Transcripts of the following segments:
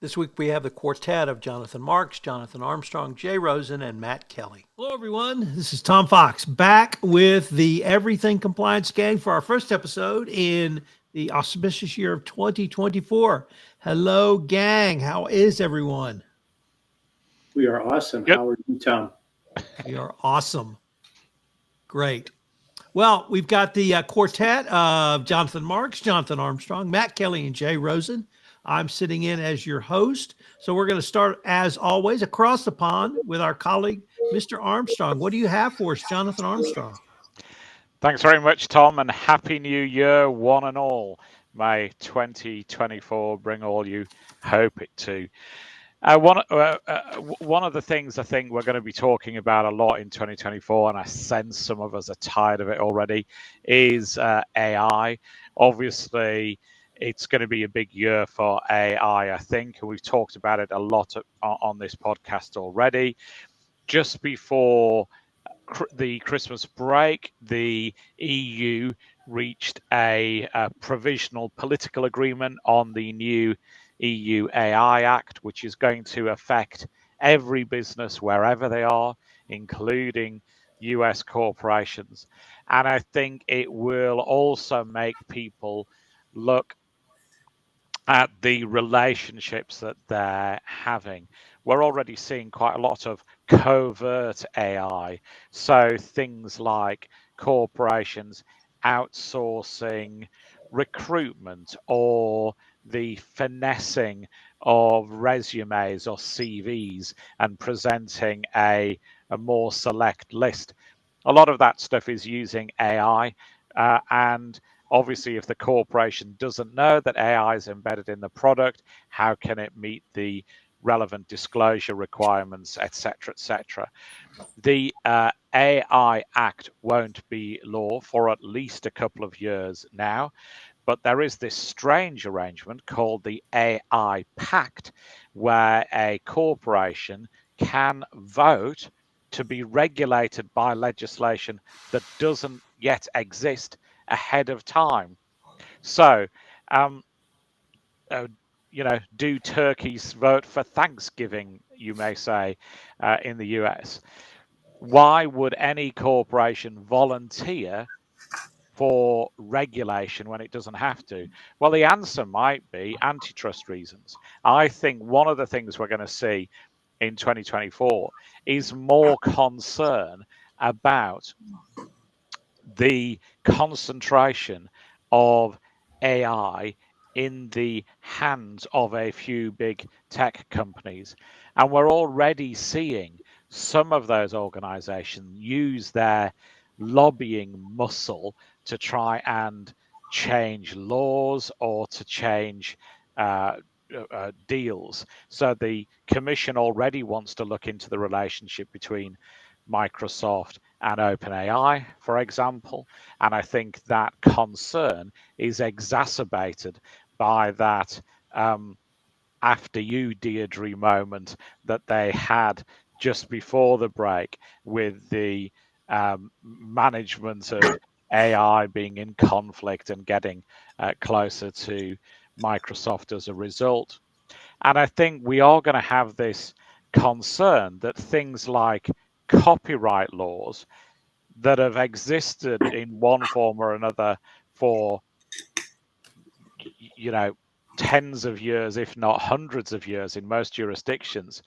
This week we have the quartet of Jonathan Marks, Jonathan Armstrong, Jay Rosen, and Matt Kelly. Hello, everyone. This is Tom Fox back with the Everything Compliance Gang for our first episode in the auspicious year of 2024. Hello, gang. How is everyone? We are awesome. Yep. How are you, Tom? We are awesome. Great. Well, we've got the quartet of Jonathan Marks, Jonathan Armstrong, Matt Kelly, and Jay Rosen. I'm sitting in as your host. So we're going to start, as always, across the pond with our colleague, Mr. Armstrong. What do you have for us, Jonathan Armstrong? Thanks very much, Tom, and Happy New Year, one and all. May 2024 bring all you hope it to. One of the things I think we're going to be talking about a lot in 2024, and I sense some of us are tired of it already, is AI. Obviously, it's going to be a big year for AI, I think, and we've talked about it a lot on this podcast already. Just before the Christmas break, the EU reached a provisional political agreement on the new EU AI Act, which is going to affect every business wherever they are, including US corporations. And I think it will also make people look at the relationships that they're having. We're already seeing quite a lot of covert AI. So things like corporations outsourcing recruitment or the finessing of resumes or CVs and presenting a more select list. A lot of that stuff is using AI, and obviously, if the corporation doesn't know that AI is embedded in the product, how can it meet the relevant disclosure requirements, etc., etc.? The AI Act won't be law for at least a couple of years now, but there is this strange arrangement called the AI Pact, where a corporation can vote to be regulated by legislation that doesn't yet exist ahead of time. So, do turkeys vote for Thanksgiving, you may say, in the US? Why would any corporation volunteer for regulation when it doesn't have to? Well, the answer might be antitrust reasons. I think one of the things we're going to see in 2024 is more concern about the concentration of AI in the hands of a few big tech companies. And we're already seeing some of those organizations use their lobbying muscle to try and change laws or to change deals. So the commission already wants to look into the relationship between Microsoft and OpenAI, for example. And I think that concern is exacerbated by that after you, Deirdre moment that they had just before the break with the management of AI being in conflict and getting closer to Microsoft as a result. And I think we are going to have this concern that things like copyright laws that have existed in one form or another for, tens of years, if not hundreds of years in most jurisdictions,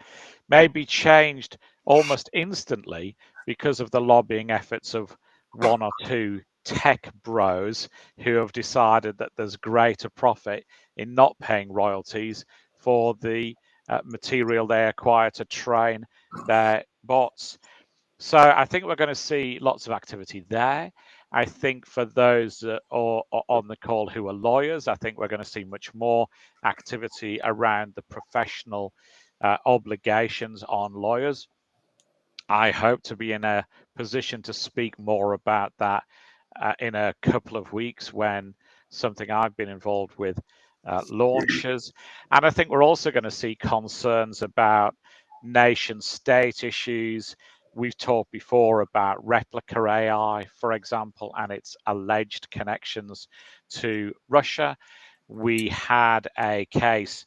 may be changed almost instantly because of the lobbying efforts of one or two tech bros who have decided that there's greater profit in not paying royalties for the material they acquire to train their bots. So I think we're going to see lots of activity there. I think for those that are on the call who are lawyers, I think we're going to see much more activity around the professional obligations on lawyers. I hope to be in a position to speak more about that in a couple of weeks when something I've been involved with launches. And I think we're also going to see concerns about nation state issues. We've talked before about replica AI, for example, and its alleged connections to Russia. We had a case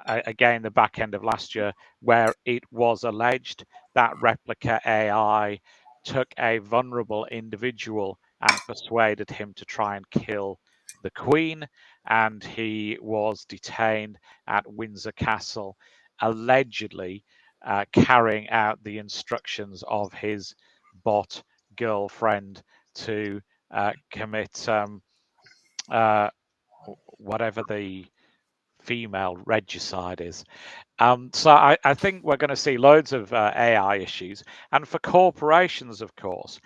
again, the back end of last year, where it was alleged that replica AI took a vulnerable individual and persuaded him to try and kill the Queen, and he was detained at Windsor Castle, allegedly carrying out the instructions of his bot girlfriend to commit whatever the female regicide is. So I think we're going to see loads of AI issues. And for corporations, of course,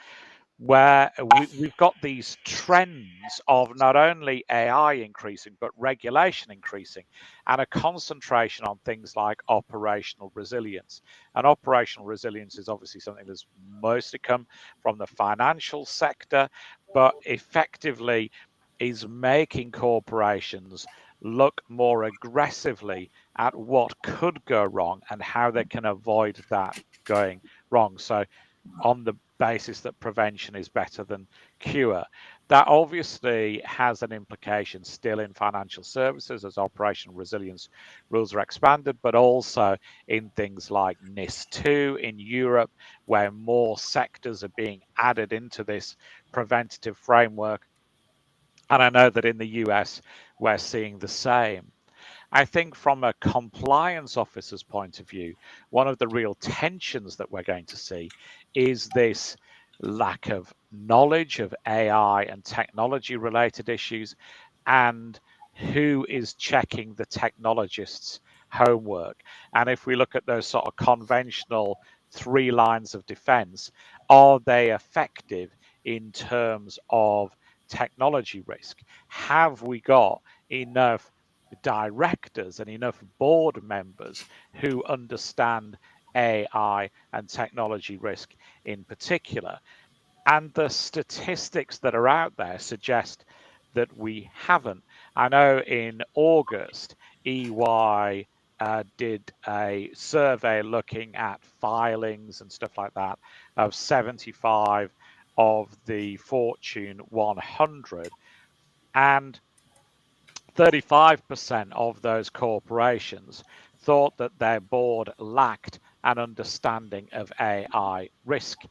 where we've got these trends of not only AI increasing, but regulation increasing, and a concentration on things like operational resilience. And operational resilience is obviously something that's mostly come from the financial sector, but effectively is making corporations look more aggressively at what could go wrong and how they can avoid that going wrong. So on the basis that prevention is better than cure. That obviously has an implication still in financial services as operational resilience rules are expanded, but also in things like NIS2 in Europe, where more sectors are being added into this preventative framework. And I know that in the US, we're seeing the same. I think from a compliance officer's point of view, one of the real tensions that we're going to see is this lack of knowledge of AI and technology related issues, and who is checking the technologists' homework. And if we look at those sort of conventional 3 lines of defense, are they effective in terms of technology risk? Have we got enough directors and enough board members who understand AI and technology risk in particular? And the statistics that are out there suggest that we haven't. I know in August, EY did a survey looking at filings and stuff like that of 75 of the Fortune 100, and 35% of those corporations thought that their board lacked an understanding of AI risk.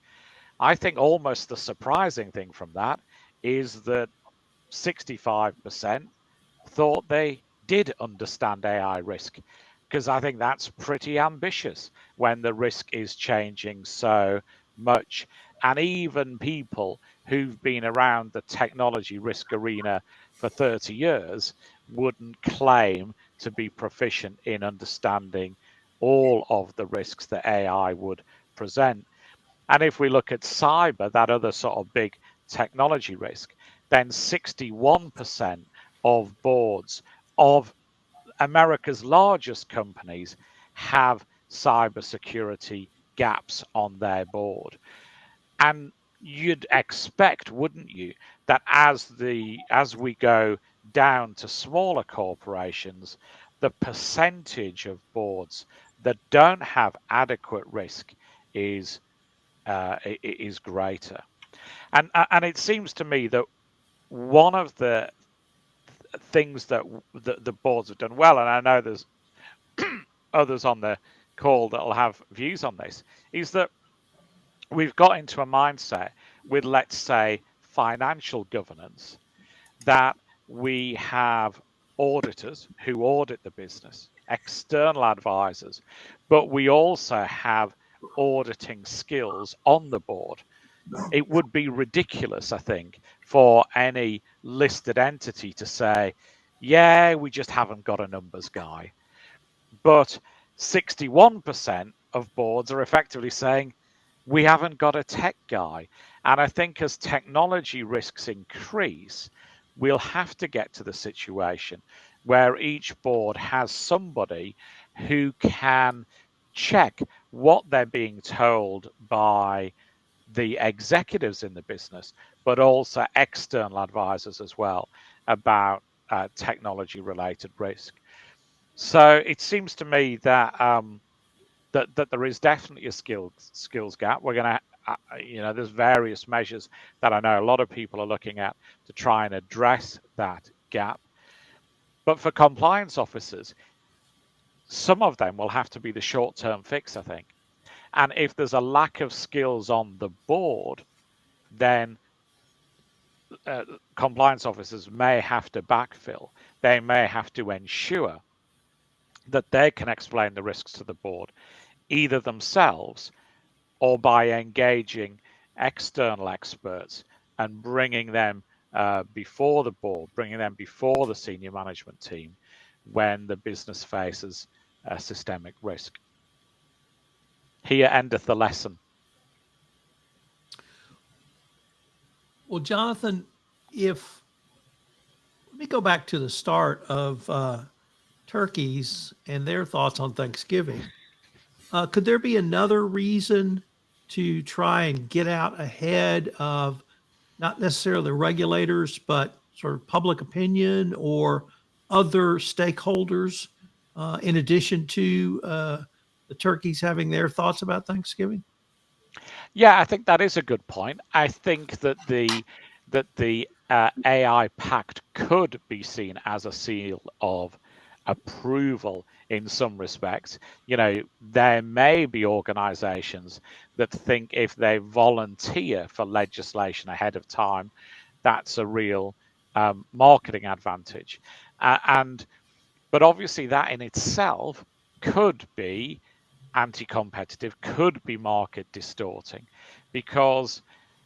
I think almost the surprising thing from that is that 65% thought they did understand AI risk, because I think that's pretty ambitious when the risk is changing so much. And even people who've been around the technology risk arena for 30 years wouldn't claim to be proficient in understanding all of the risks that AI would present. And if we look at cyber, that other sort of big technology risk, then 61% of boards of America's largest companies have cybersecurity gaps on their board. And you'd expect, wouldn't you, that as we go down to smaller corporations, the percentage of boards that don't have adequate risk is greater. And it seems to me that one of the things that the boards have done well, and I know there's others on the call that will have views on this, is that we've got into a mindset with, let's say, financial governance, that we have auditors who audit the business, external advisors, but we also have auditing skills on the board. It would be ridiculous, I think, for any listed entity to say, yeah, we just haven't got a numbers guy. But 61% of boards are effectively saying, we haven't got a tech guy. And I think as technology risks increase, we'll have to get to the situation where each board has somebody who can check what they're being told by the executives in the business, but also external advisors as well about technology related risk. So it seems to me that that there is definitely a skills gap. We're going to, there's various measures that I know a lot of people are looking at to try and address that gap. But for compliance officers, some of them will have to be the short-term fix, I think. And if there's a lack of skills on the board, then compliance officers may have to backfill. They may have to ensure that they can explain the risks to the board, either themselves or by engaging external experts and bringing them before the board, bringing them before the senior management team when the business faces systemic risk. Here endeth the lesson. Well, Jonathan, let me go back to the start of turkeys and their thoughts on Thanksgiving. Could there be another reason to try and get out ahead of not necessarily regulators, but sort of public opinion or other stakeholders, in addition to the turkeys having their thoughts about Thanksgiving? Yeah, I think that is a good point. I think that the AI Pact could be seen as a seal of approval in some respects. You know, there may be organizations that think if they volunteer for legislation ahead of time, that's a real marketing advantage. But obviously that in itself could be anti-competitive, could be market distorting, because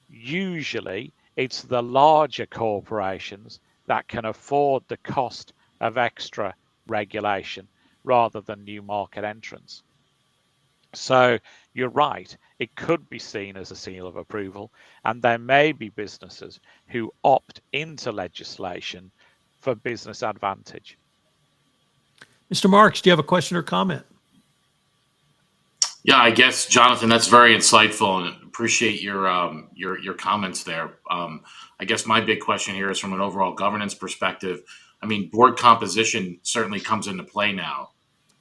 usually it's the larger corporations that can afford the cost of extra regulation rather than new market entrants. So you're right, it could be seen as a seal of approval, and there may be businesses who opt into legislation for business advantage. Mr. Marks, do you have a question or comment? Yeah, I guess, Jonathan, that's very insightful, and appreciate your comments there. I guess my big question here is from an overall governance perspective. I mean, board composition certainly comes into play now.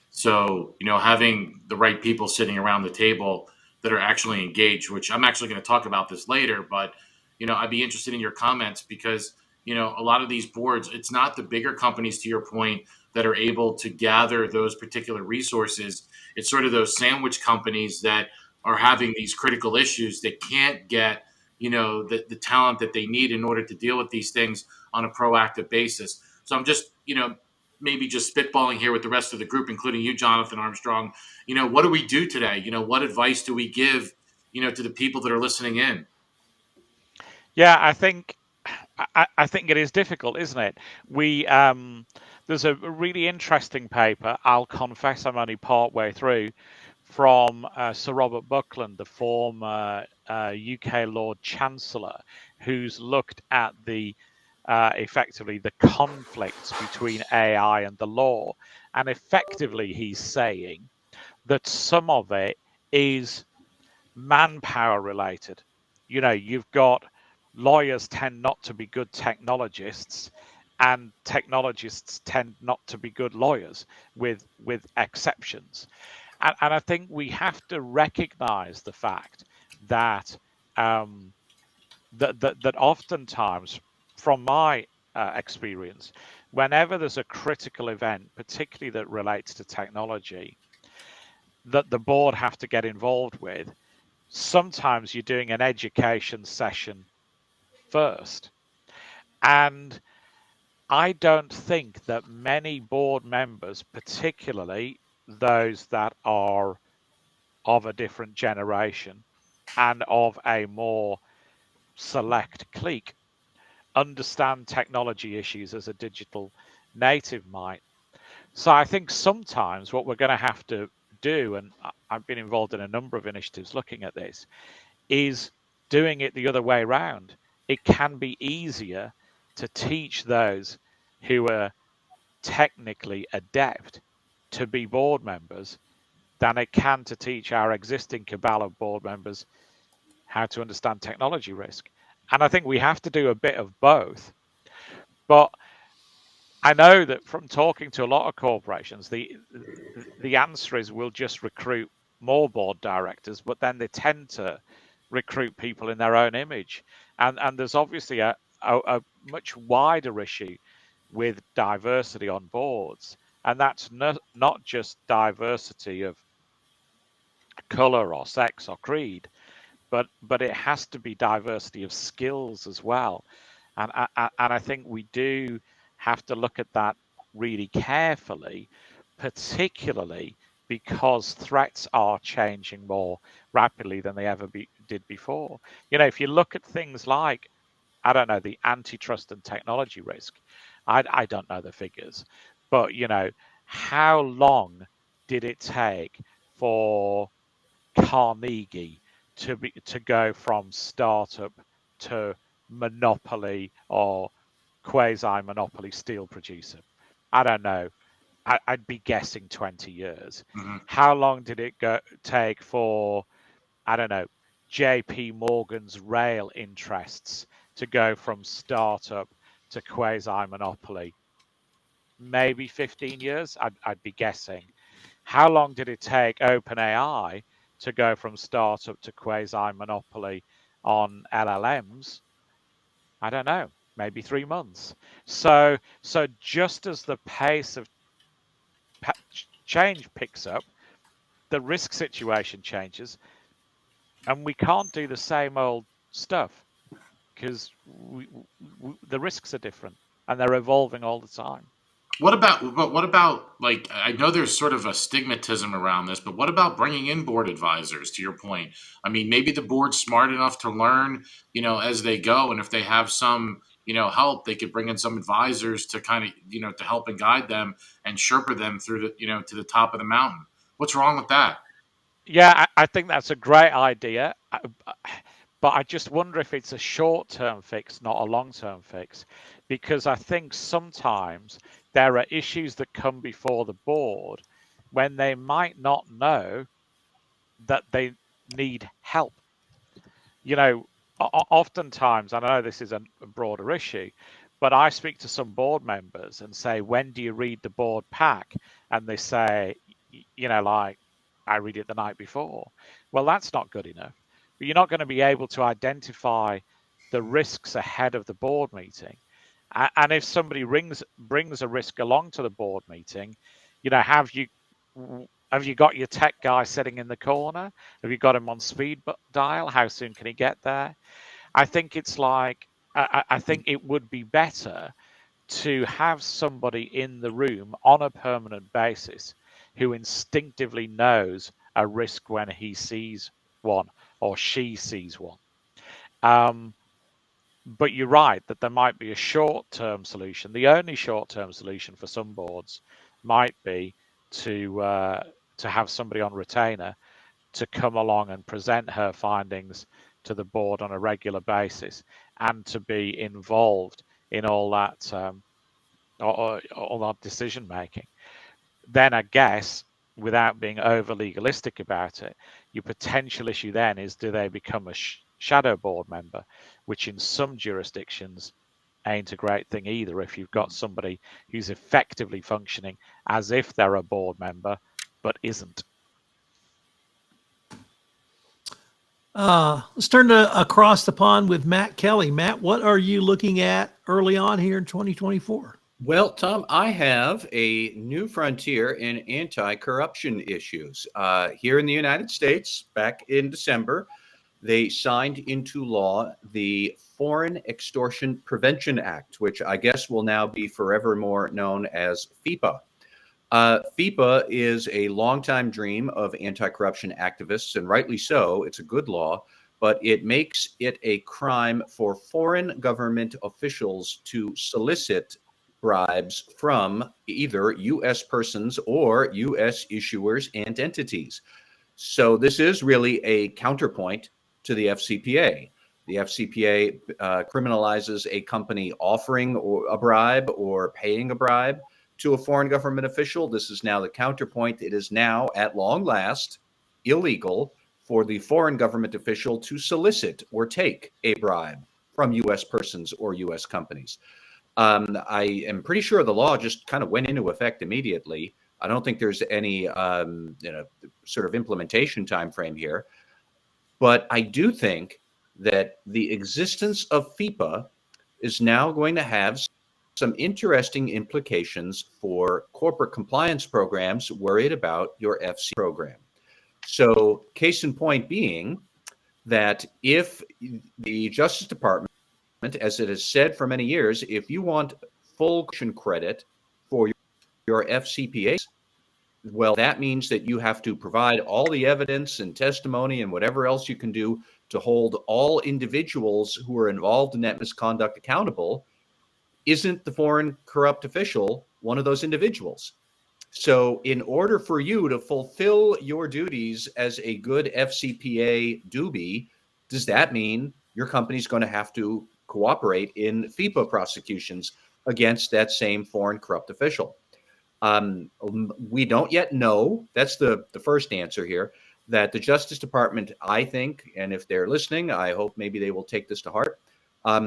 So, having the right people sitting around the table that are actually engaged, which I'm actually going to talk about this later, but, I'd be interested in your comments because, a lot of these boards, it's not the bigger companies, to your point, that are able to gather those particular resources. It's sort of those sandwich companies that are having these critical issues that can't get, the talent that they need in order to deal with these things on a proactive basis. So I'm just, maybe just spitballing here with the rest of the group, including you, Jonathan Armstrong. What do we do today? What advice do we give, to the people that are listening in? Yeah, I think it is difficult, isn't it? There's a really interesting paper. I'll confess I'm only part way through, from Sir Robert Buckland, the former UK Lord Chancellor, who's looked at effectively the conflicts between AI and the law, and effectively he's saying that some of it is manpower related. You've got lawyers tend not to be good technologists, and technologists tend not to be good lawyers, with exceptions. And I think we have to recognize the fact that that oftentimes, from my experience, whenever there's a critical event, particularly that relates to technology, that the board have to get involved with, sometimes you're doing an education session first. And I don't think that many board members, particularly those that are of a different generation and of a more select clique, understand technology issues as a digital native might. So I think sometimes what we're going to have to do, and I've been involved in a number of initiatives looking at this, is doing it the other way around. It can be easier to teach those who are technically adept to be board members than it can to teach our existing cabal of board members how to understand technology risk. And I think we have to do a bit of both. But I know that from talking to a lot of corporations, the answer is we'll just recruit more board directors, but then they tend to recruit people in their own image. And there's obviously a much wider issue with diversity on boards. And that's not just diversity of color or sex or creed, but it has to be diversity of skills as well. And I think we do have to look at that really carefully, particularly because threats are changing more rapidly than they ever did before. If you look at things like, I don't know, the antitrust and technology risk, I don't know the figures, but how long did it take for Carnegie to go from startup to monopoly or quasi-monopoly steel producer? I don't know. I'd be guessing 20 years. Mm-hmm. How long did it take for, I don't know, JP Morgan's rail interests to go from startup to quasi-monopoly? Maybe 15 years, I'd be guessing. How long did it take OpenAI to go from startup to quasi-monopoly on LLMs? I don't know, maybe 3 months. So just as the pace of change picks up, the risk situation changes, and we can't do the same old stuff because the risks are different and they're evolving all the time. What about like, I know there's sort of a stigmatism around this, but what about bringing in board advisors, to your point? I mean, maybe the board's smart enough to learn, as they go, and if they have some, help, they could bring in some advisors to kind of, to help and guide them and Sherpa them through the, to the top of the mountain. What's wrong with that? Yeah, I think that's a great idea. But I just wonder if it's a short-term fix, not a long-term fix, because I think sometimes there are issues that come before the board when they might not know that they need help. Oftentimes, I know this is a broader issue, but I speak to some board members and say, when do you read the board pack? And they say, like, I read it the night before. Well, that's not good enough. But you're not going to be able to identify the risks ahead of the board meeting. And if somebody brings a risk along to the board meeting, have you got your tech guy sitting in the corner? Have you got him on speed dial? How soon can he get there? I think it's like, I think it would be better to have somebody in the room on a permanent basis who instinctively knows a risk when he sees one or she sees one. But you're right that there might be a short-term solution. The only short-term solution for some boards might be to have somebody on retainer to come along and present her findings to the board on a regular basis and to be involved in all that all that decision making. Then I guess, without being over legalistic about it, your potential issue then is, do they become a shadow board member, which in some jurisdictions ain't a great thing either if you've got somebody who's effectively functioning as if they're a board member but isn't. Let's turn to across the pond with Matt Kelly. Matt, what are you looking at early on here in 2024? Well, Tom, I have a new frontier in anti-corruption issues. Here in the United States, back in December, they signed into law the Foreign Extortion Prevention Act, which I guess will now be forevermore known as FEPA. FEPA is a longtime dream of anti-corruption activists, and rightly so. It's a good law, but it makes it a crime for foreign government officials to solicit bribes from either U.S. persons or U.S. issuers and entities. So this is really a counterpoint to the FCPA. The FCPA criminalizes a company offering a bribe or paying a bribe to a foreign government official. This is now the counterpoint. It is now, at long last, illegal for the foreign government official to solicit or take a bribe from U.S. persons or U.S. companies. I am pretty sure the law just kind of went into effect immediately. I don't think there's any sort of implementation time frame here. But I do think that the existence of FEPA is now going to have some interesting implications for corporate compliance programs worried about your FC program. So case in point being that if the Justice Department, as it has said for many years, if you want full credit for your FCPAs, well, that means that you have to provide all the evidence and testimony and whatever else you can do to hold all individuals who are involved in that misconduct accountable. Isn't the foreign corrupt official one of those individuals? So in order for you to fulfill your duties as a good FCPA doobie, does that mean your company's going to have to cooperate in FEPA prosecutions against that same foreign corrupt official? We don't yet know. That's the first answer here, that the Justice Department, I think, and if they're listening, I hope maybe they will take this to heart.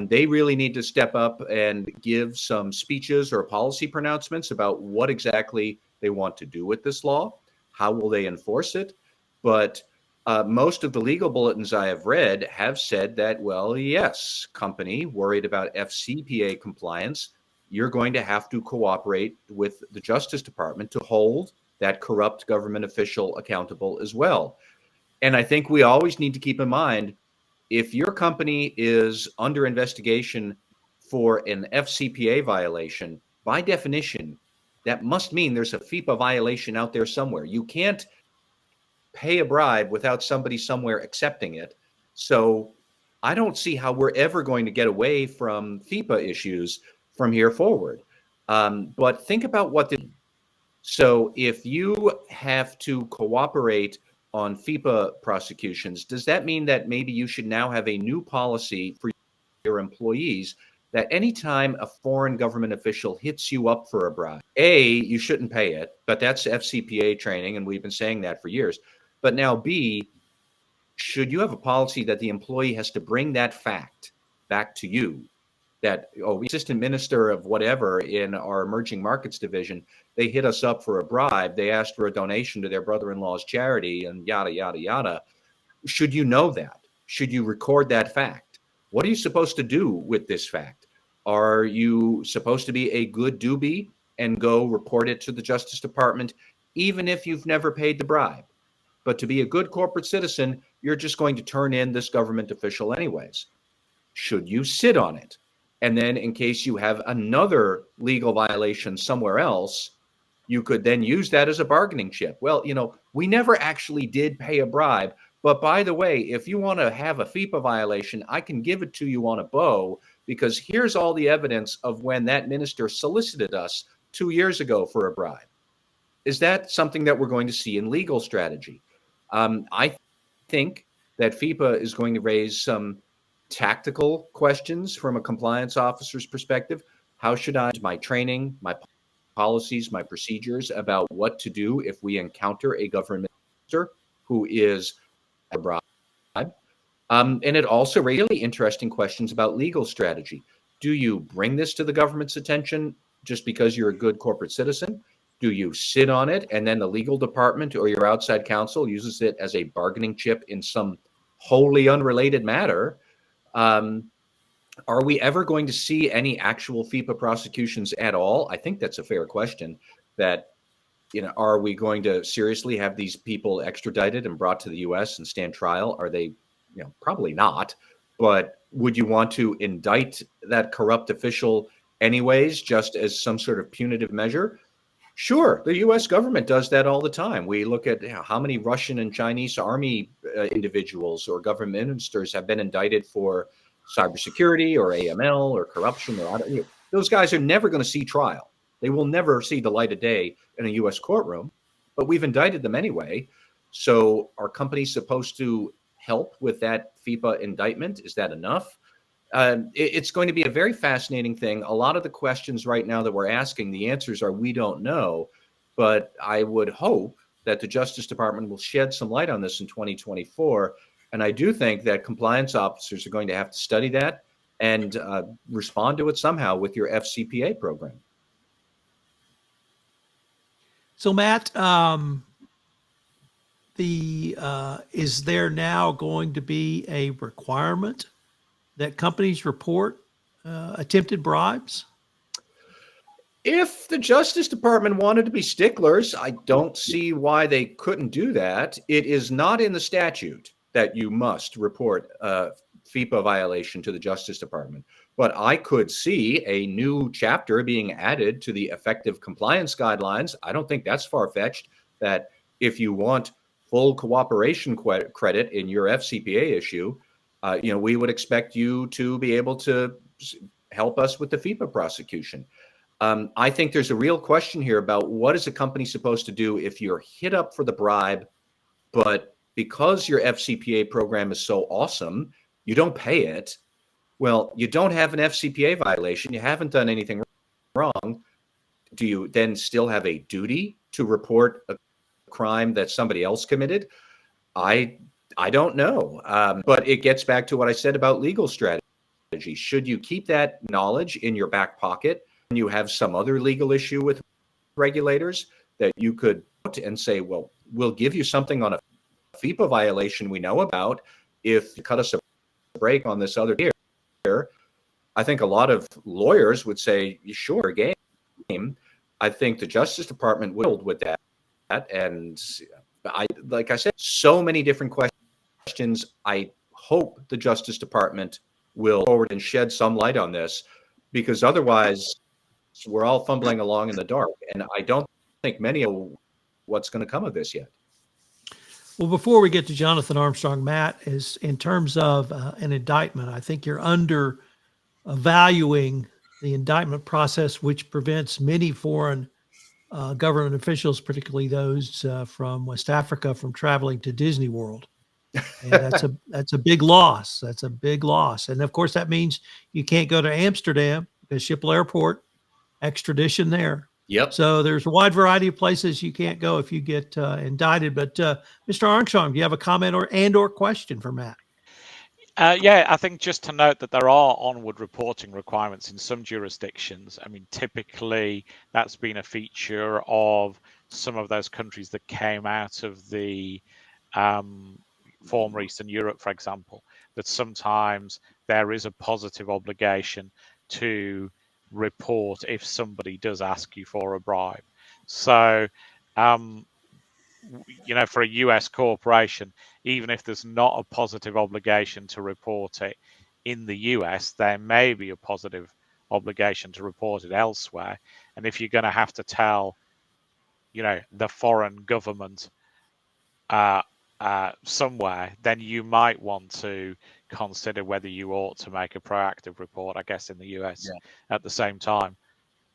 They really need to step up and give some speeches or policy pronouncements about what exactly they want to do with this law. How will they enforce it? But most of the legal bulletins I have read have said that, well, yes, company worried about FCPA compliance, you're going to have to cooperate with the Justice Department to hold that corrupt government official accountable as well. And I think we always need to keep in mind, if your company is under investigation for an FCPA violation, by definition, that must mean there's a FEPA violation out there somewhere. You can't pay a bribe without somebody somewhere accepting it. So I don't see how we're ever going to get away from FEPA issues from here forward. But think about what so if you have to cooperate on FEPA prosecutions, does that mean that maybe you should now have a new policy for your employees that anytime a foreign government official hits you up for a bribe, A, you shouldn't pay it, but that's FCPA training, and we've been saying that for years. But now B, should you have a policy that the employee has to bring that fact back to you? That, assistant minister of whatever in our emerging markets division, they hit us up for a bribe. They asked for a donation to their brother-in-law's charity and yada, yada, yada. Should you know that? Should you record that fact? What are you supposed to do with this fact? Are you supposed to be a good doobie and go report it to the Justice Department, even if you've never paid the bribe? But to be a good corporate citizen, you're just going to turn in this government official anyways. Should you sit on it? And then in case you have another legal violation somewhere else, you could then use that as a bargaining chip. Well, we never actually did pay a bribe. But by the way, if you want to have a FEPA violation, I can give it to you on a bow, because here's all the evidence of when that minister solicited us 2 years ago for a bribe. Is that something that we're going to see in legal strategy? I think that FEPA is going to raise some tactical questions from a compliance officer's perspective. How should I use my training, my policies, my procedures about what to do if we encounter a government minister who is a bribe? And it also raises really interesting questions about legal strategy. Do you bring this to the government's attention just because you're a good corporate citizen? Do you sit on it and then the legal department or your outside counsel uses it as a bargaining chip in some wholly unrelated matter? Are we ever going to see any actual FEPA prosecutions at all? I think that's a fair question. That, are we going to seriously have these people extradited and brought to the U.S. and stand trial? Are they, probably not. But would you want to indict that corrupt official anyways, just as some sort of punitive measure? Sure, the U.S. government does that all the time. We look at how many Russian and Chinese army individuals or government ministers have been indicted for cybersecurity or AML or corruption. Those guys are never going to see trial. They will never see the light of day in a U.S. courtroom, but we've indicted them anyway. So are companies supposed to help with that FEPA indictment? Is that enough? It's going to be a very fascinating thing. A lot of the questions right now that we're asking, the answers are we don't know. But I would hope that the Justice Department will shed some light on this in 2024. And I do think that compliance officers are going to have to study that and respond to it somehow with your FCPA program. So, Matt, is there now going to be a requirement that companies report attempted bribes? If the Justice Department wanted to be sticklers, I don't see why they couldn't do that. It is not in the statute that you must report a FEPA violation to the Justice Department. But I could see a new chapter being added to the effective compliance guidelines. I don't think that's far-fetched, that if you want full cooperation credit in your FCPA issue, we would expect you to be able to help us with the FEPA prosecution. I think there's a real question here about what is a company supposed to do if you're hit up for the bribe, but because your FCPA program is so awesome, you don't pay it. Well, you don't have an FCPA violation. You haven't done anything wrong. Do you then still have a duty to report a crime that somebody else committed? I don't know. But it gets back to what I said about legal strategy. Should you keep that knowledge in your back pocket when you have some other legal issue with regulators that you could put and say, well, we'll give you something on a FEPA violation we know about if you cut us a break on this other here? I think a lot of lawyers would say, sure, game. I think the Justice Department will with that. And like I said, so many different questions. I hope the Justice Department will forward and shed some light on this, because otherwise we're all fumbling along in the dark. And I don't think many of what's going to come of this yet. Well, before we get to Jonathan Armstrong, Matt, is in terms of an indictment, I think you're undervaluing the indictment process, which prevents many foreign government officials, particularly those from West Africa, from traveling to Disney World. And that's a big loss. That's a big loss. And of course, that means you can't go to Amsterdam because Schiphol Airport, extradition there. Yep. So there's a wide variety of places you can't go if you get indicted. But Mr. Armstrong, do you have a comment or question for Matt? Yeah, I think just to note that there are onward reporting requirements in some jurisdictions. I mean, typically that's been a feature of some of those countries that came out of the former Eastern Europe, for example, that sometimes there is a positive obligation to report if somebody does ask you for a bribe. So, for a US corporation, even if there's not a positive obligation to report it in the US, there may be a positive obligation to report it elsewhere. And if you're going to have to tell, the foreign government somewhere, then you might want to consider whether you ought to make a proactive report, I guess, in the US at the same time.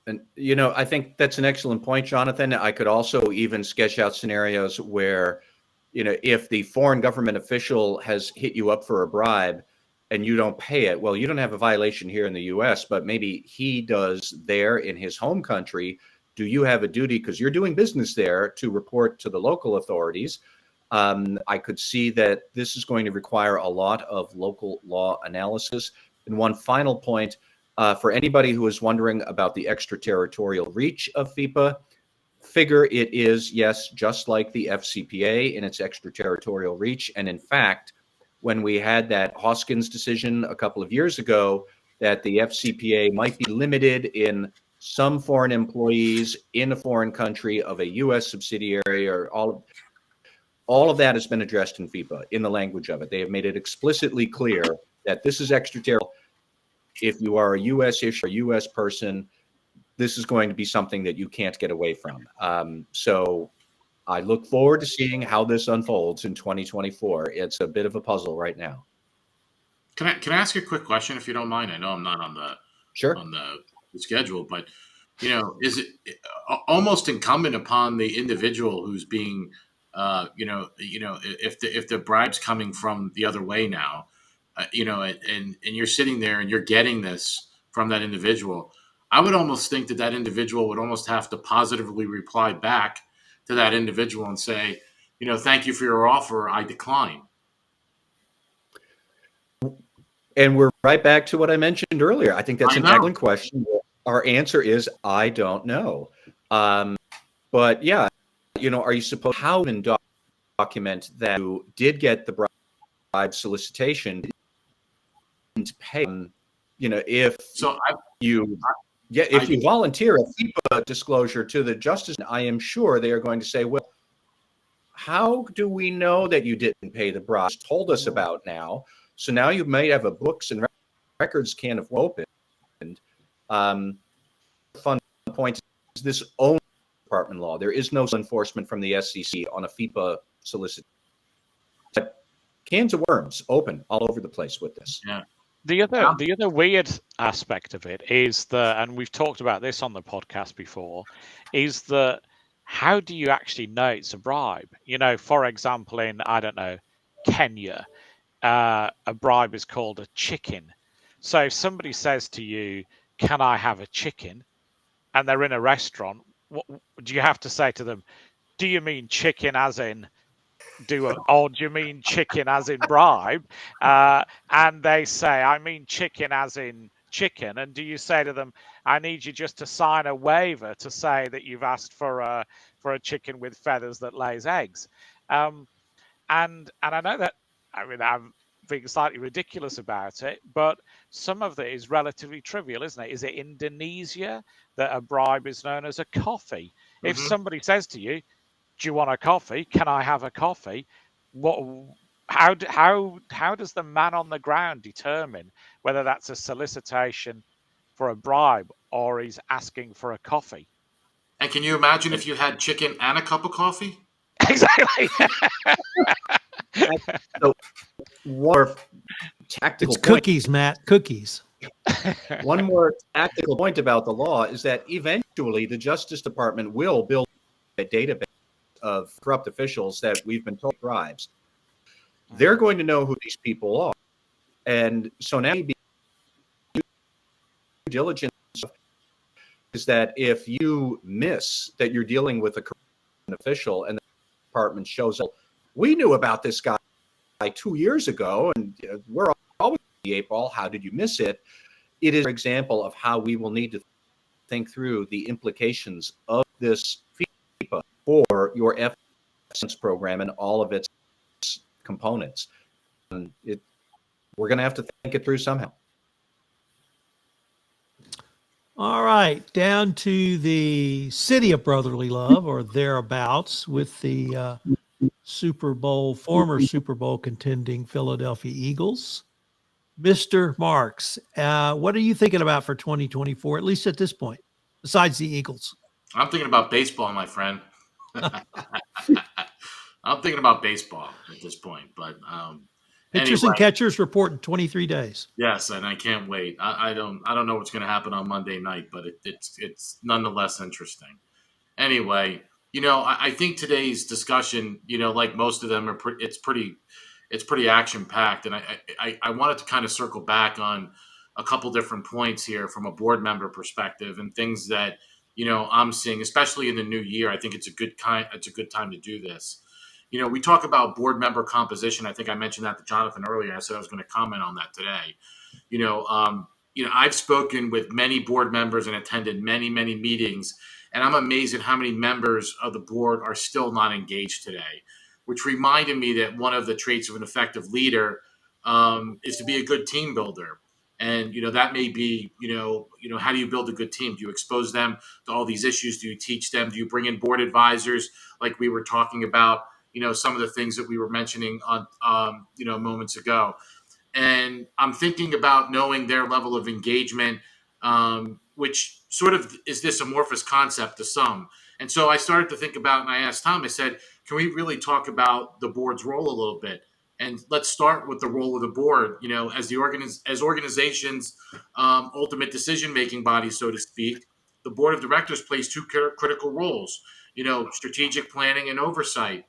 And, I think that's an excellent point, Jonathan. I could also even sketch out scenarios where, if the foreign government official has hit you up for a bribe and you don't pay it, well, you don't have a violation here in the US, but maybe he does there in his home country. Do you have a duty, because you're doing business there, to report to the local authorities? I could see that this is going to require a lot of local law analysis. And one final point, for anybody who is wondering about the extraterritorial reach of FEPA, figure it is, yes, just like the FCPA in its extraterritorial reach. And in fact, when we had that Hoskins decision a couple of years ago, that the FCPA might be limited in some foreign employees in a foreign country of a U.S. subsidiary, or all of that has been addressed in FEPA in the language of it. They have made it explicitly clear that this is extraterritorial. If you are a U.S. issue, a U.S. person, this is going to be something that you can't get away from. So I look forward to seeing how this unfolds in 2024. It's a bit of a puzzle right now. Can I ask you a quick question, if you don't mind? I know I'm not on the schedule, but is it almost incumbent upon the individual who's being if the bribe's coming from the other way now, and you're sitting there and you're getting this from that individual, I would almost think that individual would almost have to positively reply back to that individual and say, thank you for your offer, I decline. And we're right back to what I mentioned earlier. I think that's an excellent question. Our answer is, I don't know. But yeah, are you supposed to document that you did get the bribe solicitation and pay? If Yeah, if you volunteer a FEPA disclosure to the justice, I am sure they are going to say, well, how do we know that you didn't pay the bribe? Told us about now. So now you may have a books and records can have opened. Fun point is this own department law. There is no enforcement from the SEC on a FEPA solicitation. But cans of worms open all over the place with this. Yeah. The other weird aspect of it is that, and we've talked about this on the podcast before, is that how do you actually know it's a bribe? You know, for example, in, I don't know, Kenya, a bribe is called a chicken. So if somebody says to you, "Can I have a chicken?" and they're in a restaurant, what do you have to say to them? Do you mean chicken as in or do you mean chicken as in bribe? And they say, I mean chicken as in chicken. And do you say to them, I need you just to sign a waiver to say that you've asked for a chicken with feathers that lays eggs? And I know that, I mean, I'm being slightly ridiculous about it, but some of it is relatively trivial, isn't it? Is it Indonesia that a bribe is known as a coffee? If somebody says to you, do you want a coffee? Can I have a coffee? What? How does the man on the ground determine whether that's a solicitation for a bribe or he's asking for a coffee? And can you imagine if you had chicken and a cup of coffee? Exactly. So one more tactical It's point. cookies, Matt. Cookies. One more tactical point about the law is that eventually the Justice Department will build a database of corrupt officials that we've been told bribes. They're going to know who these people are. And so now due diligence is that if you miss that you're dealing with a corrupt official and the department shows up, we knew about this guy 2 years ago and we're always the 8 ball. How did you miss it? It is an example of how we will need to think through the implications of this FEPA for your FS program and all of its components. And we're going to have to think it through somehow. All right, down to the city of brotherly love or thereabouts with the former Super Bowl contending Philadelphia Eagles. Mr. Marks, what are you thinking about for 2024, at least at this point, besides the Eagles? I'm thinking about baseball, my friend. I'm thinking about baseball at this point, but Pitchers anyway, and catchers report in 23 days. yes, and I can't wait. I don't know what's going to happen on Monday night, but it's nonetheless interesting. Anyway, I think today's discussion, like most of them, it's pretty action packed, and I wanted to kind of circle back on a couple different points here from a board member perspective and things that I'm seeing, especially in the new year. I think it's a good time to do this. We talk about board member composition. I think I mentioned that to Jonathan earlier. I said I was going to comment on that today. I've spoken with many board members and attended many meetings, and I'm amazed at how many members of the board are still not engaged today, which reminded me that one of the traits of an effective leader is to be a good team builder. And, that may be, how do you build a good team? Do you expose them to all these issues? Do you teach them? Do you bring in board advisors like we were talking about, some of the things that we were mentioning on, moments ago? And I'm thinking about knowing their level of engagement, which sort of is this amorphous concept to some. And so I started to think about, and I asked Tom, I said, can we really talk about the board's role a little bit? And let's start with the role of the board, as as organizations, ultimate decision-making bodies, so to speak. The board of directors plays two critical roles, strategic planning and oversight.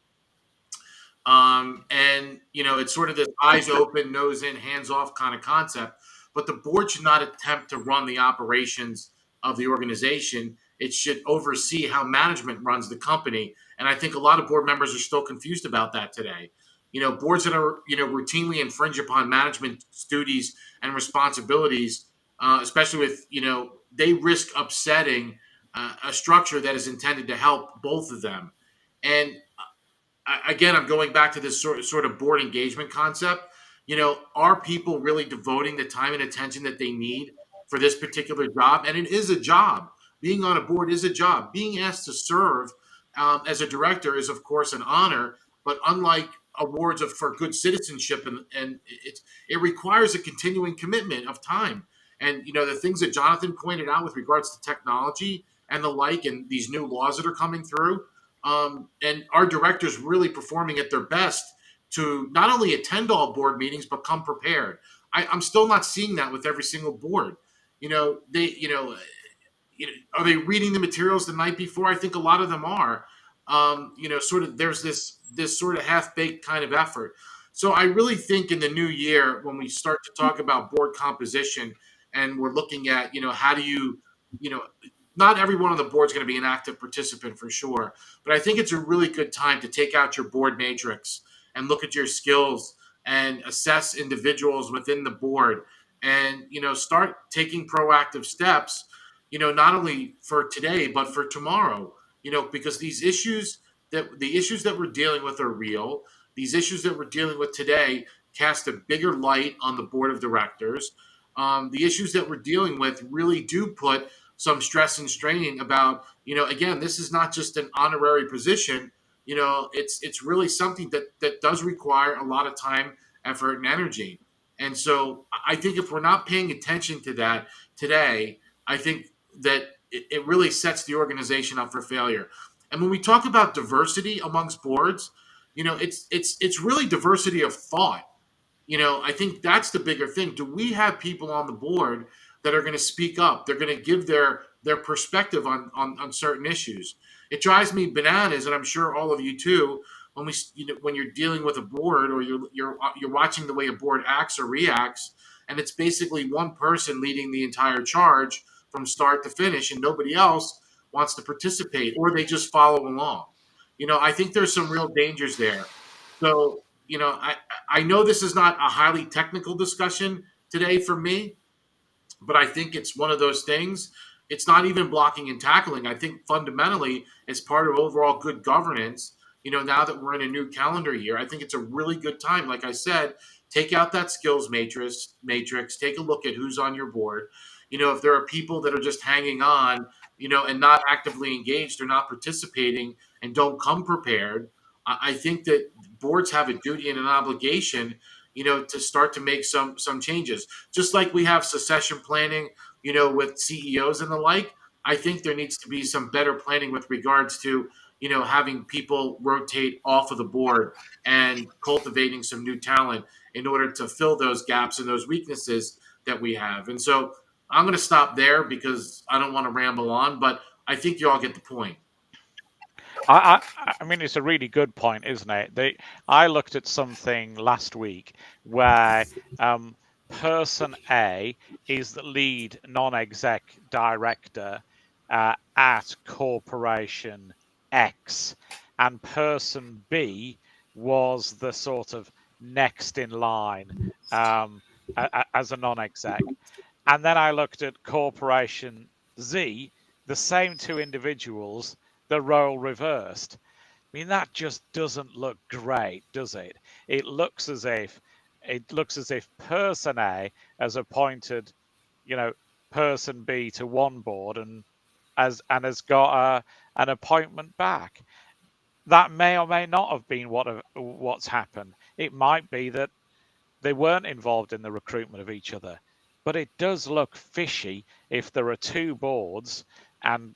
It's sort of this eyes open, nose in, hands off kind of concept. But the board should not attempt to run the operations of the organization. It should oversee how management runs the company. And I think a lot of board members are still confused about that today. Boards that are, routinely infringe upon management duties and responsibilities, especially with, they risk upsetting a structure that is intended to help both of them. And again, I'm going back to this sort of board engagement concept. Are people really devoting the time and attention that they need for this particular job, and it is a job. Being on a board is a job. Being asked to serve as a director is, of course, an honor, but unlike awards for good citizenship, and it requires a continuing commitment of time. And the things that Jonathan pointed out with regards to technology and the like, and these new laws that are coming through, and our directors really performing at their best to not only attend all board meetings but come prepared. I'm still not seeing that with every single board. Are they reading the materials the night before? I think a lot of them are. Sort of there's this sort of half-baked kind of effort. So I really think in the new year, when we start to talk about board composition and we're looking at, how do not everyone on the board is going to be an active participant for sure, but I think it's a really good time to take out your board matrix and look at your skills and assess individuals within the board and, start taking proactive steps, not only for today, but for tomorrow, because the issues that we're dealing with are real. These issues that we're dealing with today cast a bigger light on the board of directors. The issues that we're dealing with really do put some stress and strain about, again, this is not just an honorary position. It's really something that does require a lot of time, effort, and energy. And so I think if we're not paying attention to that today, I think that it really sets the organization up for failure. And when we talk about diversity amongst boards, it's really diversity of thought. I think that's the bigger thing. Do we have people on the board that are going to speak up? They're going to give their perspective on certain issues. It drives me bananas, and I'm sure all of you too, when you're dealing with a board or you're watching the way a board acts or reacts, and it's basically one person leading the entire charge from start to finish, and nobody else wants to participate, or they just follow along. I think there's some real dangers there. So, I know this is not a highly technical discussion today for me, but I think it's one of those things. It's not even blocking and tackling. I think fundamentally, as part of overall good governance, now that we're in a new calendar year, I think it's a really good time. Like I said, take out that skills matrix, take a look at who's on your board. If there are people that are just hanging on, and not actively engaged or not participating and don't come prepared, I think that boards have a duty and an obligation, to start to make some changes. Just like we have succession planning, with CEOs and the like, I think there needs to be some better planning with regards to, having people rotate off of the board and cultivating some new talent in order to fill those gaps and those weaknesses that we have. And so I'm going to stop there because I don't want to ramble on, but I think you all get the point. I mean, it's a really good point, isn't it? I looked at something last week where person A is the lead non-exec director at corporation X, and person B was the sort of next in line as a non-exec. And then I looked at corporation Z, the same two individuals, the role reversed. I mean, that just doesn't look great, does it? It looks as if person A has appointed, person B to one board and has got an appointment back. That may or may not have been what's happened. It might be that they weren't involved in the recruitment of each other. But it does look fishy if there are two boards and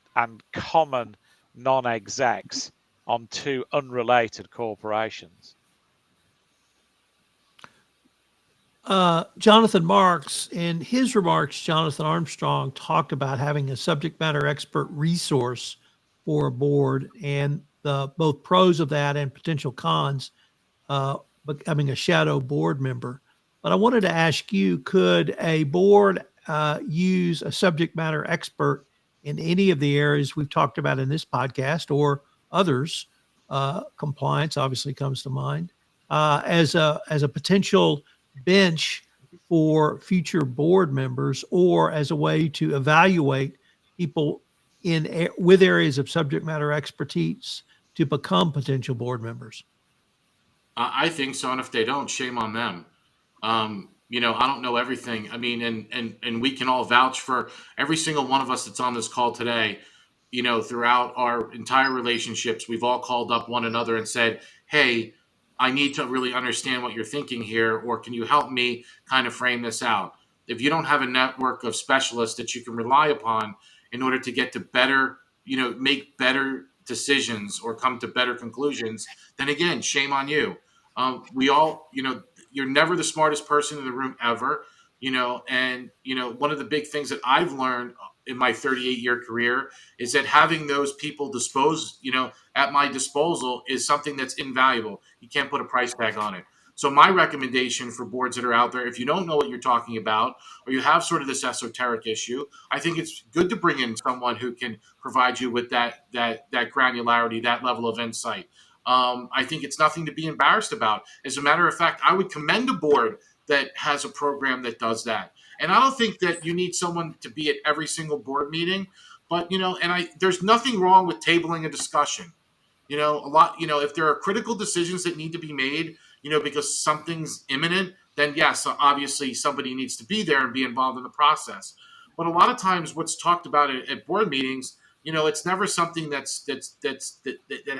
common non-execs on two unrelated corporations. Jonathan Marks, in his remarks, Jonathan Armstrong talked about having a subject matter expert resource for a board and the both pros of that and potential cons, becoming a shadow board member. But I wanted to ask you, could a board use a subject matter expert in any of the areas we've talked about in this podcast or others? Compliance obviously comes to mind as a potential bench for future board members, or as a way to evaluate people with areas of subject matter expertise to become potential board members. I think so, and if they don't, shame on them. I don't know everything. I mean, and we can all vouch for every single one of us that's on this call today. Throughout our entire relationships, we've all called up one another and said, "Hey, I need to really understand what you're thinking here, or can you help me kind of frame this out?" If you don't have a network of specialists that you can rely upon in order to get to better, make better decisions or come to better conclusions, then again, shame on you. We all, you're never the smartest person in the room ever, and one of the big things that I've learned in my 38-year career is that having those people at my disposal is something that's invaluable. You can't put a price tag on it. So my recommendation for boards that are out there, if you don't know what you're talking about, or you have sort of this esoteric issue, I think it's good to bring in someone who can provide you with that granularity, that level of insight. I think it's nothing to be embarrassed about. As a matter of fact, I would commend a board that has a program that does that. And I don't think that you need someone to be at every single board meeting, but there's nothing wrong with tabling a discussion. If there are critical decisions that need to be made, because something's imminent, then yes, obviously somebody needs to be there and be involved in the process. But a lot of times what's talked about at board meetings, it's never something that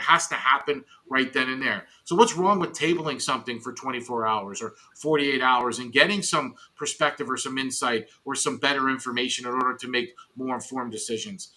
has to happen right then and there. So what's wrong with tabling something for 24 hours or 48 hours and getting some perspective or some insight or some better information in order to make more informed decisions?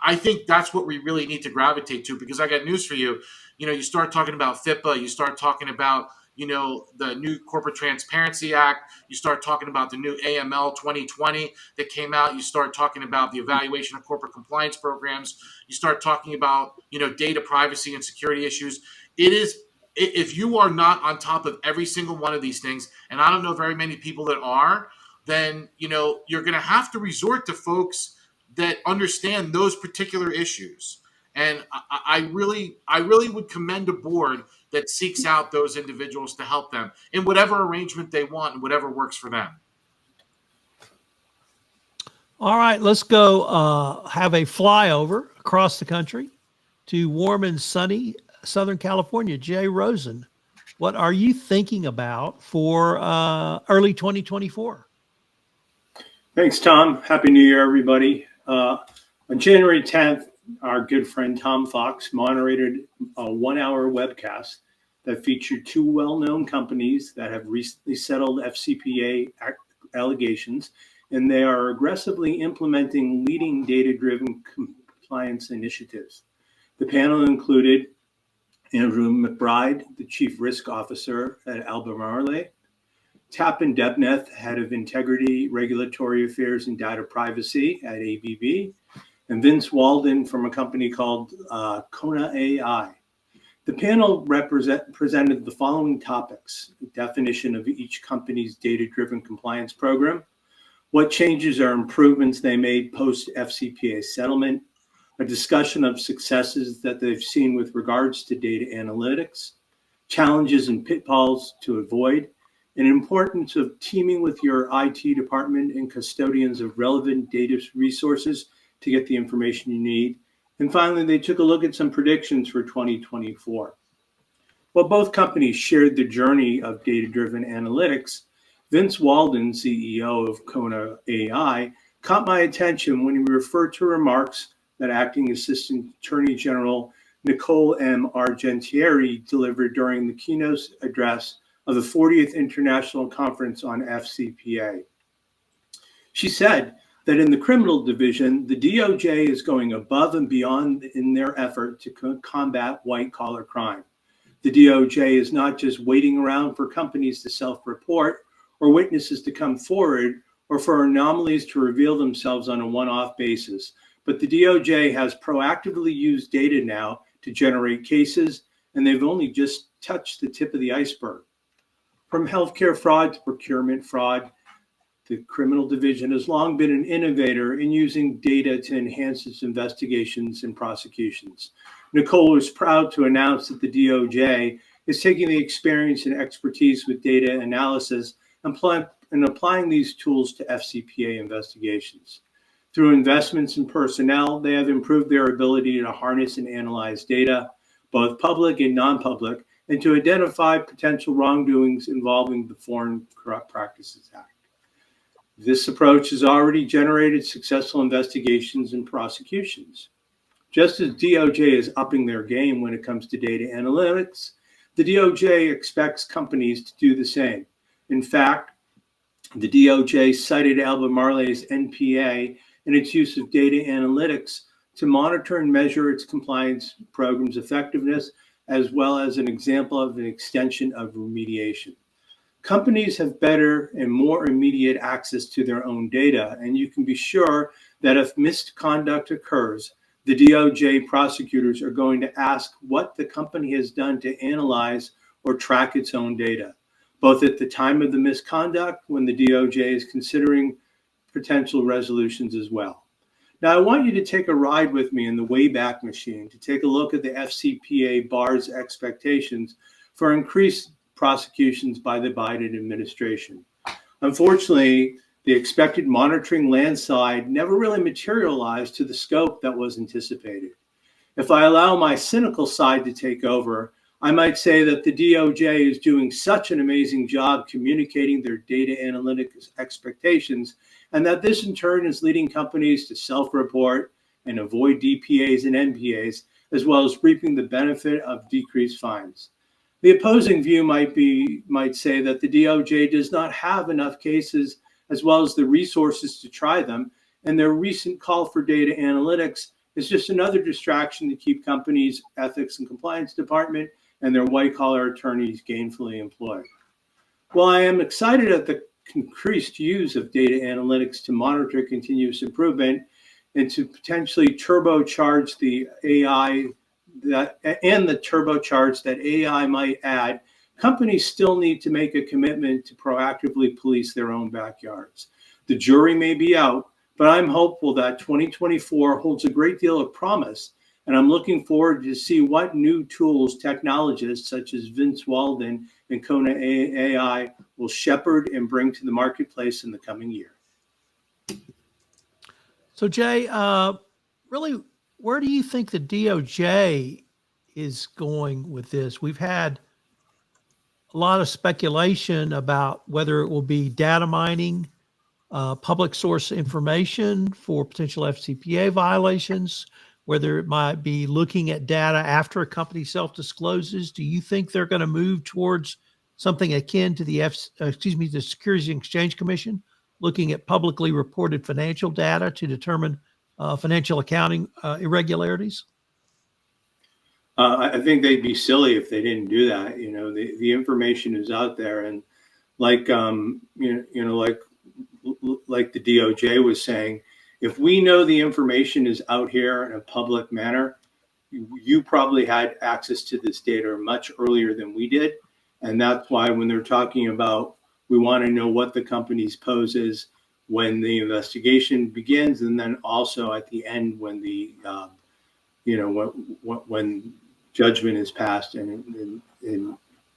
I think that's what we really need to gravitate to, because I got news for you. You start talking about FEPA, you start talking about, the new Corporate Transparency Act, you start talking about the new AML 2020 that came out, you start talking about the evaluation of corporate compliance programs, you start talking about, data privacy and security issues. If you are not on top of every single one of these things, and I don't know very many people that are, then, you're going to have to resort to folks that understand those particular issues. And I really would commend a board that seeks out those individuals to help them in whatever arrangement they want and whatever works for them. All right, let's go have a flyover across the country to warm and sunny Southern California. Jay Rosen, what are you thinking about for early 2024? Thanks, Tom. Happy New Year, everybody. On January 10th, our good friend Tom Fox moderated a 1-hour webcast that featured two well-known companies that have recently settled FCPA allegations, and they are aggressively implementing leading data-driven compliance initiatives. The panel included Andrew McBride, the Chief Risk Officer at Albemarle, Tappan Debneth, Head of Integrity, Regulatory Affairs, and Data Privacy at ABB, and Vince Walden from a company called Kona AI. The panel presented the following topics: the definition of each company's data-driven compliance program, what changes or improvements they made post-FCPA settlement, a discussion of successes that they've seen with regards to data analytics, challenges and pitfalls to avoid, and importance of teaming with your IT department and custodians of relevant data resources to get the information you need. And finally, they took a look at some predictions for 2024. While both companies shared the journey of data-driven analytics, Vince Walden, CEO of Kona AI, caught my attention when he referred to remarks that Acting Assistant Attorney General Nicole M. Argentieri delivered during the keynote address of the 40th International Conference on FCPA. She said that in the criminal division, the DOJ is going above and beyond in their effort to combat white-collar crime. The DOJ is not just waiting around for companies to self-report or witnesses to come forward or for anomalies to reveal themselves on a one-off basis, but the DOJ has proactively used data now to generate cases, and they've only just touched the tip of the iceberg. From healthcare fraud to procurement fraud, the criminal division has long been an innovator in using data to enhance its investigations and prosecutions. Nicole was proud to announce that the DOJ is taking the experience and expertise with data analysis and applying these tools to FCPA investigations. Through investments in personnel, they have improved their ability to harness and analyze data, both public and non-public, and to identify potential wrongdoings involving the Foreign Corrupt Practices Act. This approach has already generated successful investigations and prosecutions. Just as DOJ is upping their game when it comes to data analytics, the DOJ expects companies to do the same. In fact, the DOJ cited Albemarle's NPA and its use of data analytics to monitor and measure its compliance program's effectiveness, as well as an example of an extension of remediation. Companies have better and more immediate access to their own data, and you can be sure that if misconduct occurs, the DOJ prosecutors are going to ask what the company has done to analyze or track its own data, both at the time of the misconduct when the DOJ is considering potential resolutions as well. Now, I want you to take a ride with me in the Wayback Machine to take a look at the FCPA bar's expectations for increased prosecutions by the Biden administration. Unfortunately, the expected monitoring landslide never really materialized to the scope that was anticipated. If I allow my cynical side to take over, I might say that the DOJ is doing such an amazing job communicating their data analytics expectations, and that this in turn is leading companies to self-report and avoid DPAs and NPAs, as well as reaping the benefit of decreased fines. The opposing view might say that the DOJ does not have enough cases as well as the resources to try them, and their recent call for data analytics is just another distraction to keep companies' ethics and compliance department and their white-collar attorneys gainfully employed. While I am excited at the increased use of data analytics to monitor continuous improvement and to potentially turbocharge the AI and the turbocharge that AI might add, companies still need to make a commitment to proactively police their own backyards. The jury may be out, but I'm hopeful that 2024 holds a great deal of promise, and I'm looking forward to see what new tools technologists such as Vince Walden and Kona AI will shepherd and bring to the marketplace in the coming year. So, Jay, really, where do you think the DOJ is going with this? We've had a lot of speculation about whether it will be data mining, public source information for potential FCPA violations, whether it might be looking at data after a company self-discloses. Do you think they're going to move towards something akin to the the Securities and Exchange Commission, looking at publicly reported financial data to determine financial accounting irregularities? I think they'd be silly if they didn't do that. You know, the information is out there, and like like the DOJ was saying, if we know the information is out here in a public manner, you probably had access to this data much earlier than we did, and that's why when they're talking about we want to know what the company's pose is when the investigation begins, and then also at the end when the when judgment is passed and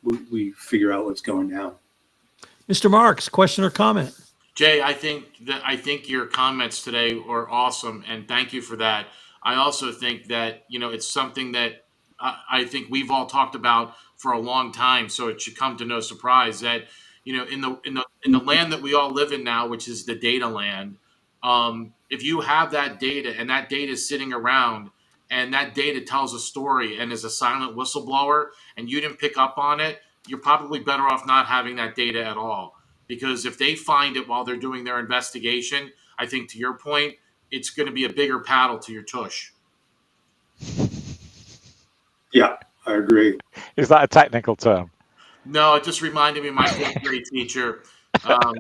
we figure out what's going down. Mr. Marks, question or comment? Jay, I think your comments today are awesome, and thank you for that. I also think that it's something that I think we've all talked about for a long time, so it should come to no surprise that in the land that we all live in now, which is the data land, if you have that data and that data is sitting around and that data tells a story and is a silent whistleblower and you didn't pick up on it, you're probably better off not having that data at all. Because if they find it while they're doing their investigation, I think to your point, it's going to be a bigger paddle to your tush. Yeah, I agree. Is that a technical term? No, it just reminded me of my fifth grade teacher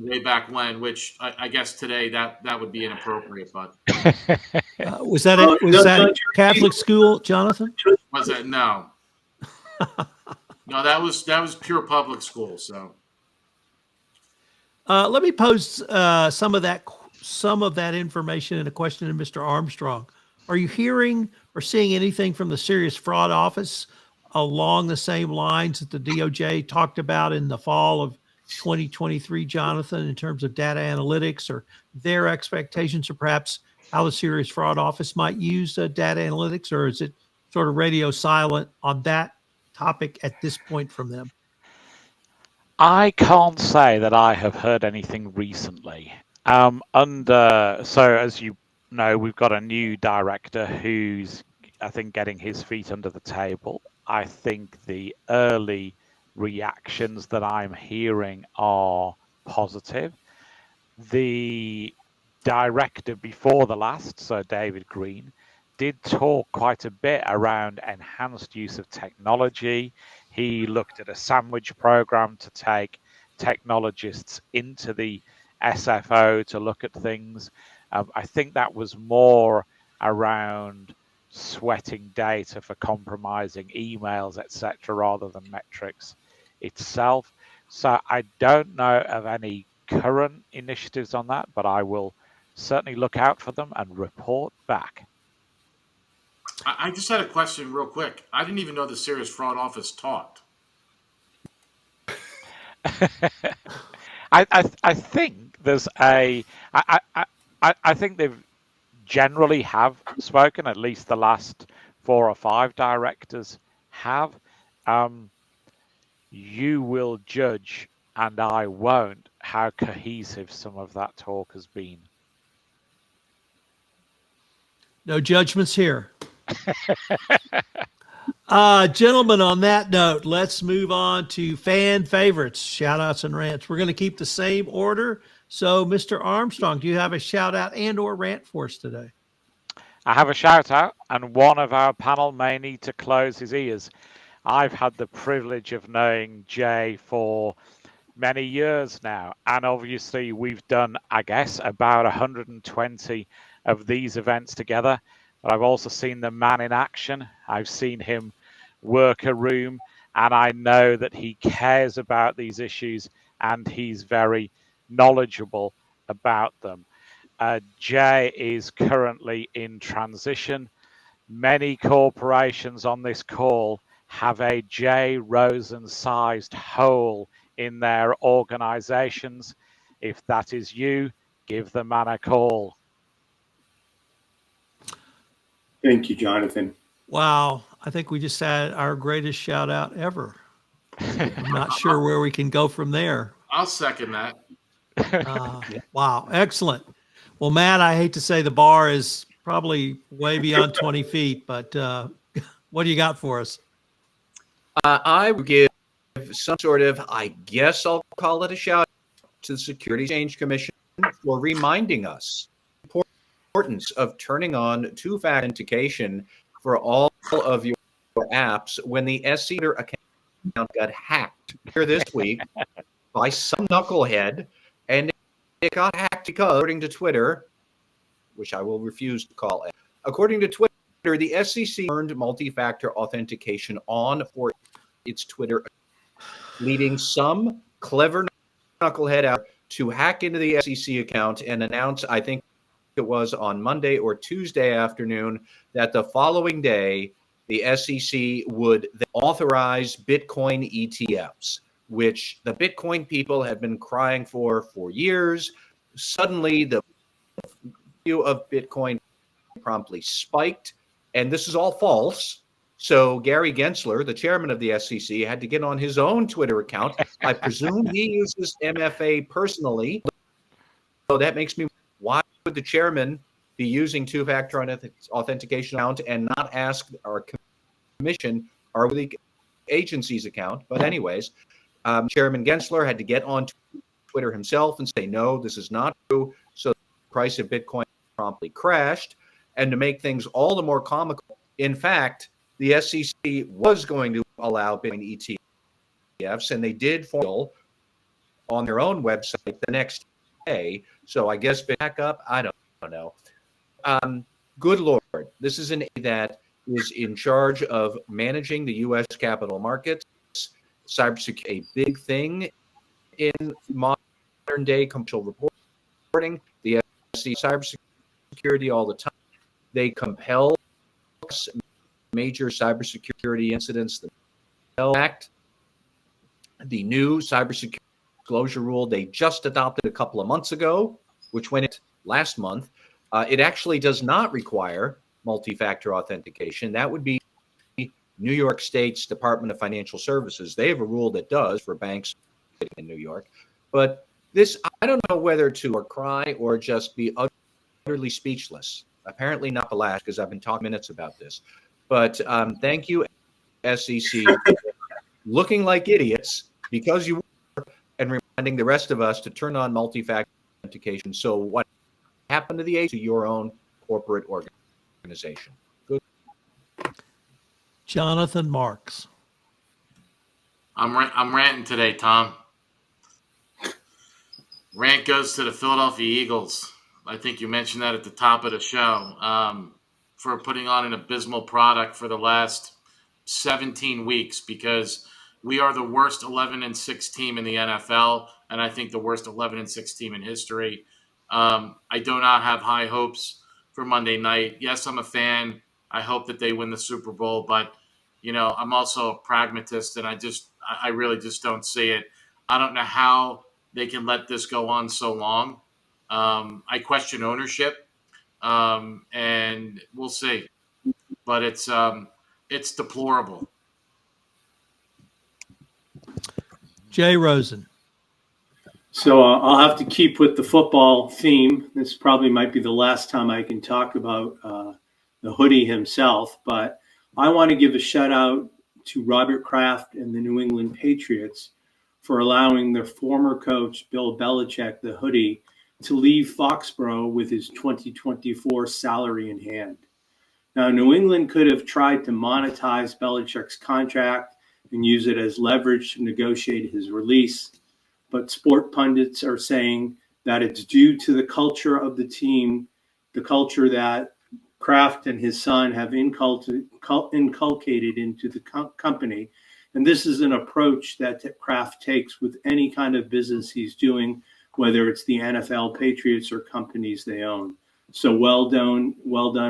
way back when, which I guess today that would be inappropriate. But was that Catholic school, Jonathan? Was that no? No, that was pure public school. So let me pose some of that information in a question to Mr. Armstrong. Are you hearing or seeing anything from the Serious Fraud Office along the same lines that the DOJ talked about in the fall of 2023, Jonathan, in terms of data analytics or their expectations, or perhaps how the Serious Fraud Office might use data analytics, or is it sort of radio silent on that topic at this point from them? I can't say that I have heard anything recently. So as you know, we've got a new director who's, I think, getting his feet under the table. I think the early reactions that I'm hearing are positive. The director before the last, so David Green, did talk quite a bit around enhanced use of technology. He looked at a sandwich program to take technologists into the SFO to look at things. I think that was more around sweating data for compromising emails, etc., rather than metrics itself. So I don't know of any current initiatives on that, but I will certainly look out for them and report back. I just had a question real quick. I didn't even know the Serious Fraud Office talked. I think there's I think they've generally have spoken, at least the last 4 or 5 directors have. You will judge, and I won't, how cohesive some of that talk has been. No judgments here. Gentlemen, on that note, let's move on to fan favorites, shout outs and rants. We're going to keep the same order. So, Mr. Armstrong, do you have a shout out and or rant for us today? I have a shout out, and one of our panel may need to close his ears. I've had the privilege of knowing Jay for many years now, and obviously we've done, I guess, about 120 of these events together. But I've also seen the man in action. I've seen him work a room, and I know that he cares about these issues and he's very knowledgeable about them. Jay is currently in transition. Many corporations on this call have a Jay Rosen sized hole in their organizations. If that is you, give the man a call. Thank you, Jonathan. Wow, I think we just had our greatest shout out ever. I'm not sure where we can go from there. I'll second that. Wow, excellent. Well, Matt, I hate to say the bar is probably way beyond 20 feet, but what do you got for us? I would give some sort of, I guess I'll call it a shout to the Securities and Exchange Commission for reminding us the importance of turning on two-factor authentication for all of your apps when the SC account got hacked here this week by some knucklehead, and it got hacked because, according to Twitter, which I will refuse to call it, according to Twitter, the SEC turned multi-factor authentication on for its Twitter, leading some clever knucklehead out to hack into the SEC account and announce, I think it was on Monday or Tuesday afternoon, that the following day the SEC would authorize Bitcoin ETFs, which the Bitcoin people have been crying for years. Suddenly, the value of Bitcoin promptly spiked, and this is all false. So Gary Gensler, the chairman of the SEC, had to get on his own Twitter account. I presume he uses MFA personally. So that makes me, why would the chairman be using two-factor authentication account and not ask our commission or the agency's account? But anyways, Chairman Gensler had to get on Twitter himself and say, no, this is not true. So the price of Bitcoin promptly crashed. And to make things all the more comical, in fact, the SEC was going to allow Bitcoin ETFs, and they did fall on their own website the next day. So I guess back up, I don't know. Good Lord, this is an entity that is in charge of managing the U.S. capital markets. Cybersecurity, a big thing in modern day commercial reporting. The SEC cybersecurity all the time. They compel major cybersecurity incidents. The Act, the new cybersecurity disclosure rule they just adopted a couple of months ago, which went last month. It actually does not require multi-factor authentication. That would be New York State's Department of Financial Services, they have a rule that does for banks in New York. But this, I don't know whether to cry or just be utterly speechless. Apparently not the last, because I've been talking minutes about this. But thank you, SEC, looking like idiots because you were, and reminding the rest of us to turn on multi-factor authentication. So what happened to to your own corporate organization? Good. Jonathan Marks. I'm ranting today, Tom. Rant goes to the Philadelphia Eagles. I think you mentioned that at the top of the show, for putting on an abysmal product for the last 17 weeks, because we are the worst 11-6 team in the NFL, and I think the worst 11-6 team in history. I do not have high hopes for Monday night. Yes, I'm a fan. I hope that they win the Super Bowl, but I'm also a pragmatist, and I really just don't see it. I don't know how they can let this go on so long. I question ownership, and we'll see. But it's deplorable. Jay Rosen. So I'll have to keep with the football theme. This probably might be the last time I can talk about the hoodie himself, but I want to give a shout out to Robert Kraft and the New England Patriots for allowing their former coach, Bill Belichick, the hoodie, to leave Foxborough with his 2024 salary in hand. Now, New England could have tried to monetize Belichick's contract and use it as leverage to negotiate his release, but sport pundits are saying that it's due to the culture of the team, the culture that Kraft and his son have inculcated into the company. And this is an approach that Kraft takes with any kind of business he's doing, whether it's the NFL, Patriots, or companies they own. So well done,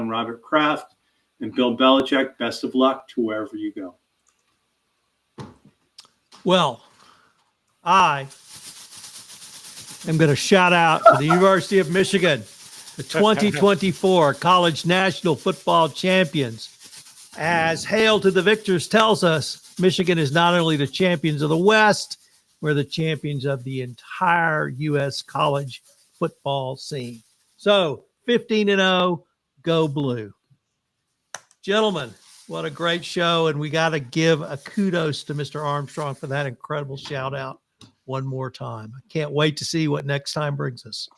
Robert Kraft and Bill Belichick. Best of luck to wherever you go. Well, I am going to shout out to the University of Michigan, the 2024 College National Football Champions. As Hail to the Victors tells us, Michigan is not only the champions of the West, we're the champions of the entire U.S. college football scene. So 15-0, go blue. Gentlemen, what a great show. And we got to give a kudos to Mr. Armstrong for that incredible shout out one more time. I can't wait to see what next time brings us.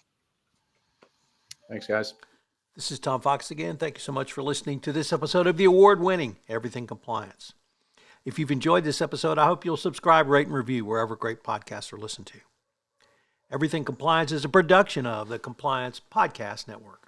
Thanks, guys. This is Tom Fox again. Thank you so much for listening to this episode of the award-winning Everything Compliance. If you've enjoyed this episode, I hope you'll subscribe, rate, and review wherever great podcasts are listened to. Everything Compliance is a production of the Compliance Podcast Network.